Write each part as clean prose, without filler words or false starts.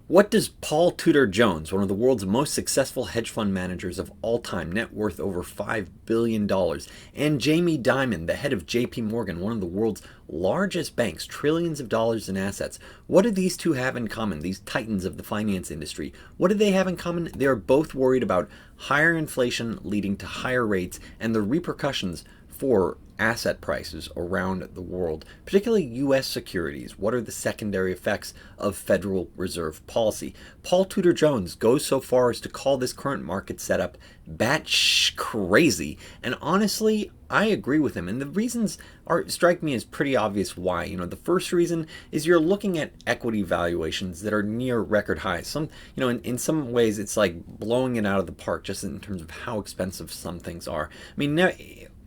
What does Paul Tudor Jones, one of the world's most successful hedge fund managers of all time, net worth over $5 billion, and Jaime Dimon, the head of JP Morgan, one of the world's largest banks, trillions of dollars in assets, what do these two have in common, these titans of the finance industry? What do they have in common? They are both worried about higher inflation leading to higher rates and the repercussions for asset prices around the world, particularly U.S. securities. What are the secondary effects of Federal Reserve policy? Paul Tudor Jones goes so far as to call this current market setup batshit crazy, and honestly, I agree with him. And the reasons strike me as pretty obvious why. The first reason is you're looking at equity valuations that are near record highs. In some ways, it's like blowing it out of the park just in terms of how expensive some things are. I mean, now,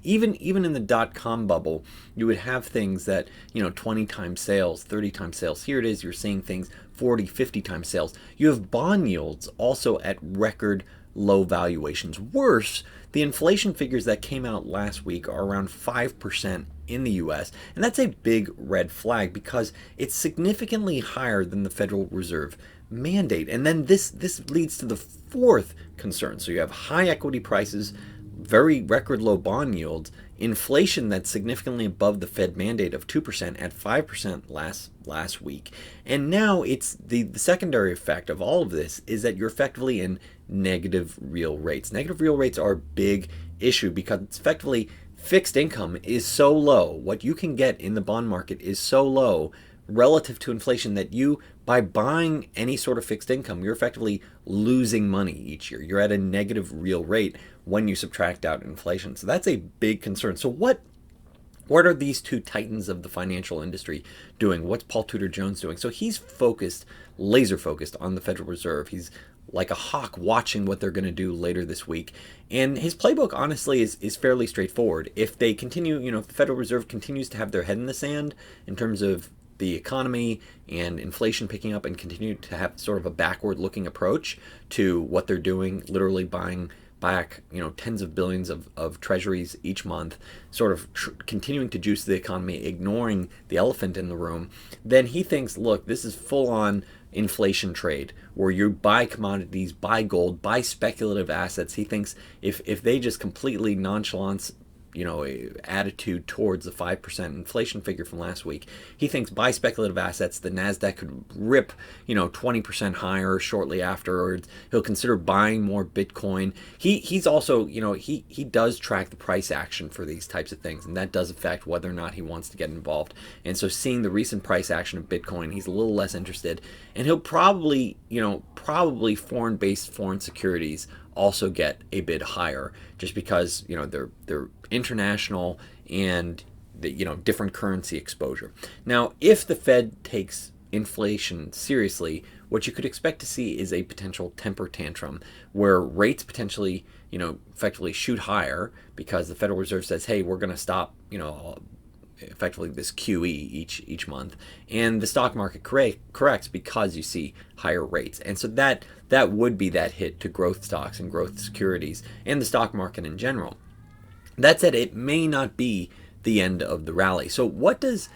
even in the dot-com bubble, you would have things that, 20 times sales, 30 times sales. Here it is, you're seeing things 40, 50 times sales. You have bond yields also at record low valuations. Worse, the inflation figures that came out last week are around 5% in the US, and that's a big red flag because it's significantly higher than the Federal Reserve mandate. And then this leads to the fourth concern. So you have high equity prices, very record low bond yields, inflation that's significantly above the Fed mandate of 2% at 5% last week. And now it's the secondary effect of all of this is that you're effectively in negative real rates. Negative real rates are a big issue because it's effectively fixed income is so low. What you can get in the bond market is so low relative to inflation that by buying any sort of fixed income, you're effectively losing money each year. You're at a negative real rate when you subtract out inflation. So that's a big concern. So what are these two titans of the financial industry doing? What's Paul Tudor Jones doing? So he's laser focused on the Federal Reserve. He's like a hawk watching what they're going to do later this week. And his playbook, honestly, is fairly straightforward. If they continue, if the Federal Reserve continues to have their head in the sand in terms of the economy and inflation picking up and continue to have sort of a backward-looking approach to what they're doing, literally buying back, tens of billions of treasuries each month, sort of continuing to juice the economy, ignoring the elephant in the room, then he thinks, look, this is full-on inflation trade where you buy commodities, buy gold, buy speculative assets. He thinks if they just completely nonchalance attitude towards the 5% inflation figure from last week. He thinks buy speculative assets, the NASDAQ could rip, 20% higher shortly afterwards. He'll consider buying more Bitcoin. He's also, he does track the price action for these types of things, and that does affect whether or not he wants to get involved. And so seeing the recent price action of Bitcoin, he's a little less interested. And he'll probably foreign-based foreign securities also get a bit higher just because they're international and different currency exposure. Now, if the Fed takes inflation seriously, what you could expect to see is a potential temper tantrum where rates potentially effectively shoot higher because the Federal Reserve says, hey, we're going to stop effectively this QE each month, and the stock market corrects because you see higher rates. And so that would be that hit to growth stocks and growth securities and the stock market in general. That said, it may not be the end of the rally. So what does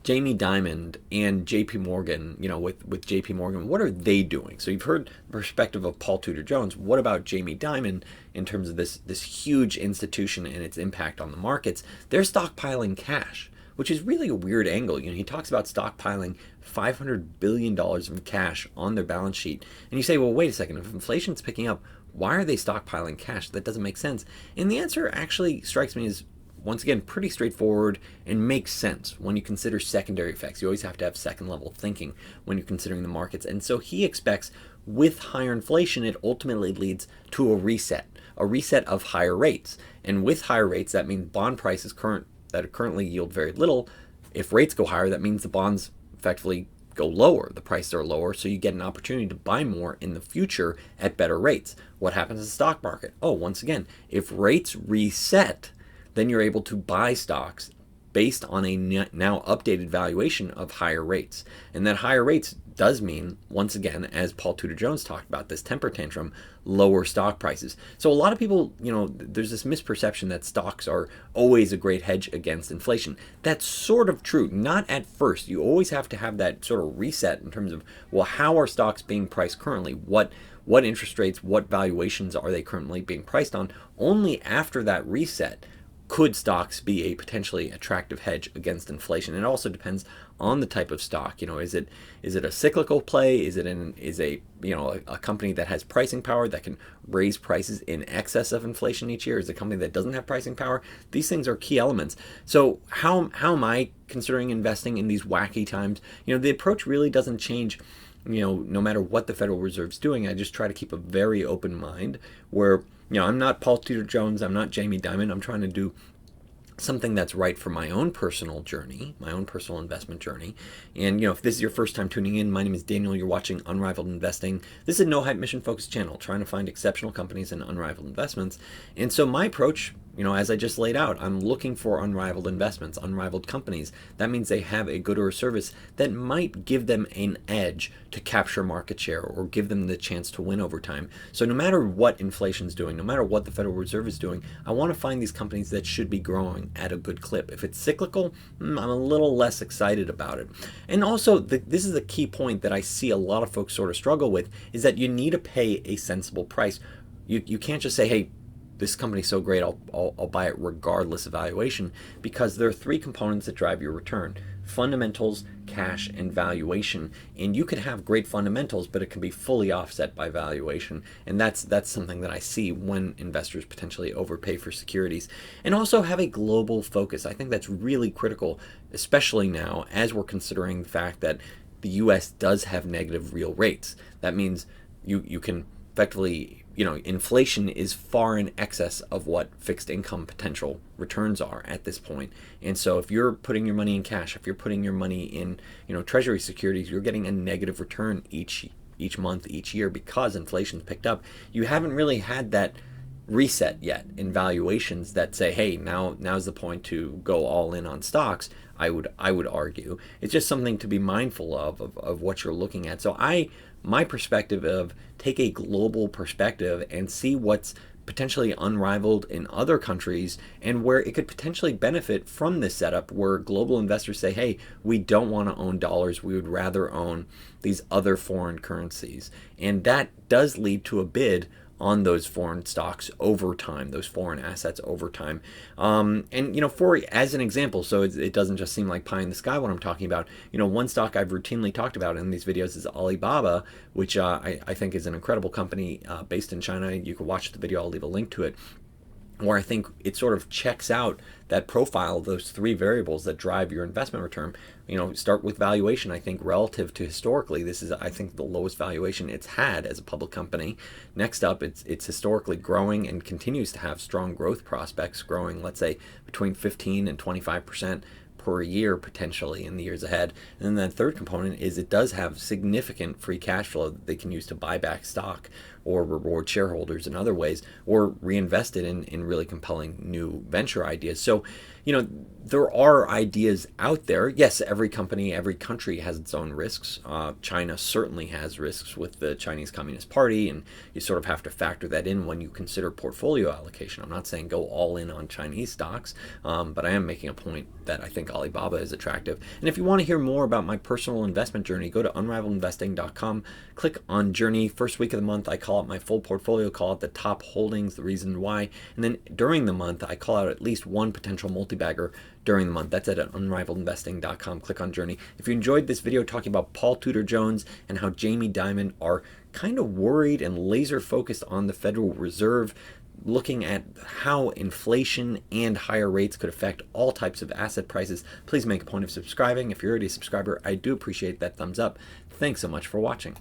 Jaime Dimon and JP Morgan, with JP Morgan, what are they doing? So you've heard the perspective of Paul Tudor Jones. What about Jaime Dimon in terms of this in institution and its impact on the markets? They're stockpiling cash, which is really a weird angle. He talks about stockpiling $500 billion of cash on their balance sheet. And you say, well, wait a second, if inflation's picking up, why are they stockpiling cash? That doesn't make sense. And the answer actually strikes me as, once again, pretty straightforward and makes sense when you consider secondary effects. You always have to have second level thinking when you're considering the markets. And so he expects with higher inflation, it ultimately leads to a reset of higher rates. And with higher rates, that means bond prices that currently yield very little. If rates go higher, that means the bonds effectively go lower. The prices are lower, so you get an opportunity to buy more in the future at better rates. What happens in the stock market? Oh, once again, if rates reset, then you're able to buy stocks based on a now updated valuation of higher rates. And that higher rates does mean, once again, as Paul Tudor Jones talked about, this temper tantrum, lower stock prices. So a lot of people, there's this misperception that stocks are always a great hedge against inflation. That's sort of true, not at first. You always have to have that sort of reset in terms of, well, how are stocks being priced currently? What interest rates, what valuations are they currently being priced on? Only after that reset could stocks be a potentially attractive hedge against inflation. It also depends on the type of stock. Is it a cyclical play? Is it a company that has pricing power that can raise prices in excess of inflation each year? Is it a company that doesn't have pricing power? These things are key elements. So how am I considering investing in these wacky times? The approach really doesn't change. No matter what the Federal Reserve's doing, I just try to keep a very open mind where, I'm not Paul Tudor Jones, I'm not Jaime Dimon. I'm trying to do something that's right for my own personal journey, my own personal investment journey. And if this is your first time tuning in, my name is Daniel. You're watching Unrivaled Investing. This is a no hype, mission focused channel trying to find exceptional companies and unrivaled investments. And so my approach, as I just laid out, I'm looking for unrivaled investments, unrivaled companies. That means they have a good or a service that might give them an edge to capture market share or give them the chance to win over time. So no matter what inflation's doing, no matter what the Federal Reserve is doing, I want to find these companies that should be growing at a good clip. If it's cyclical, I'm a little less excited about it. And also, this is a key point that I see a lot of folks sort of struggle with, is that you need to pay a sensible price. You can't just say, hey, this company's so great, I'll buy it regardless of valuation, because there are three components that drive your return: fundamentals, cash, and valuation. And you could have great fundamentals, but it can be fully offset by valuation. And that's something that I see when investors potentially overpay for securities. And also have a global focus. I think that's really critical, especially now as we're considering the fact that the US does have negative real rates. That means you can effectively, inflation is far in excess of what fixed income potential returns are at this point. And so if you're putting your money in cash, if you're putting your money in, treasury securities, you're getting a negative return each month, each year, because inflation's picked up. You haven't really had that reset yet in valuations that say, hey, now's the point to go all in on stocks. I would argue it's just something to be mindful of what you're looking at. So my perspective of take a global perspective and see what's potentially unrivaled in other countries and where it could potentially benefit from this setup, where global investors say, hey, we don't want to own dollars, we would rather own these other foreign currencies. And that does lead to a bid on those foreign stocks over time, those foreign assets over time. As an example, so it doesn't just seem like pie in the sky what I'm talking about. One stock I've routinely talked about in these videos is Alibaba, which I think is an incredible company based in China. You can watch the video, I'll leave a link to it, where I think it sort of checks out that profile, those three variables that drive your investment return. Start with valuation. I think relative to historically, this is, I think, the lowest valuation it's had as a public company. Next up, it's historically growing and continues to have strong growth prospects, growing, let's say, between 15 and 25% per year potentially in the years ahead. And then the third component is it does have significant free cash flow that they can use to buy back stock or reward shareholders in other ways, or reinvest it in really compelling new venture ideas. So, there are ideas out there. Yes, every company, every country has its own risks. China certainly has risks with the Chinese Communist Party, and you sort of have to factor that in when you consider portfolio allocation. I'm not saying go all in on Chinese stocks, but I am making a point that I think Alibaba is attractive. And if you want to hear more about my personal investment journey, go to unrivaledinvesting.com, click on Journey. First week of the month, I call out my full portfolio, call out the top holdings, the reason why, and then during the month, I call out at least one potential multi-bagger during the month. That's at unrivaledinvesting.com. Click on Journey. If you enjoyed this video talking about Paul Tudor Jones and how Jaime Dimon are kind of worried and laser focused on the Federal Reserve, looking at how inflation and higher rates could affect all types of asset prices, please make a point of subscribing. If you're already a subscriber, I do appreciate that thumbs up. Thanks so much for watching.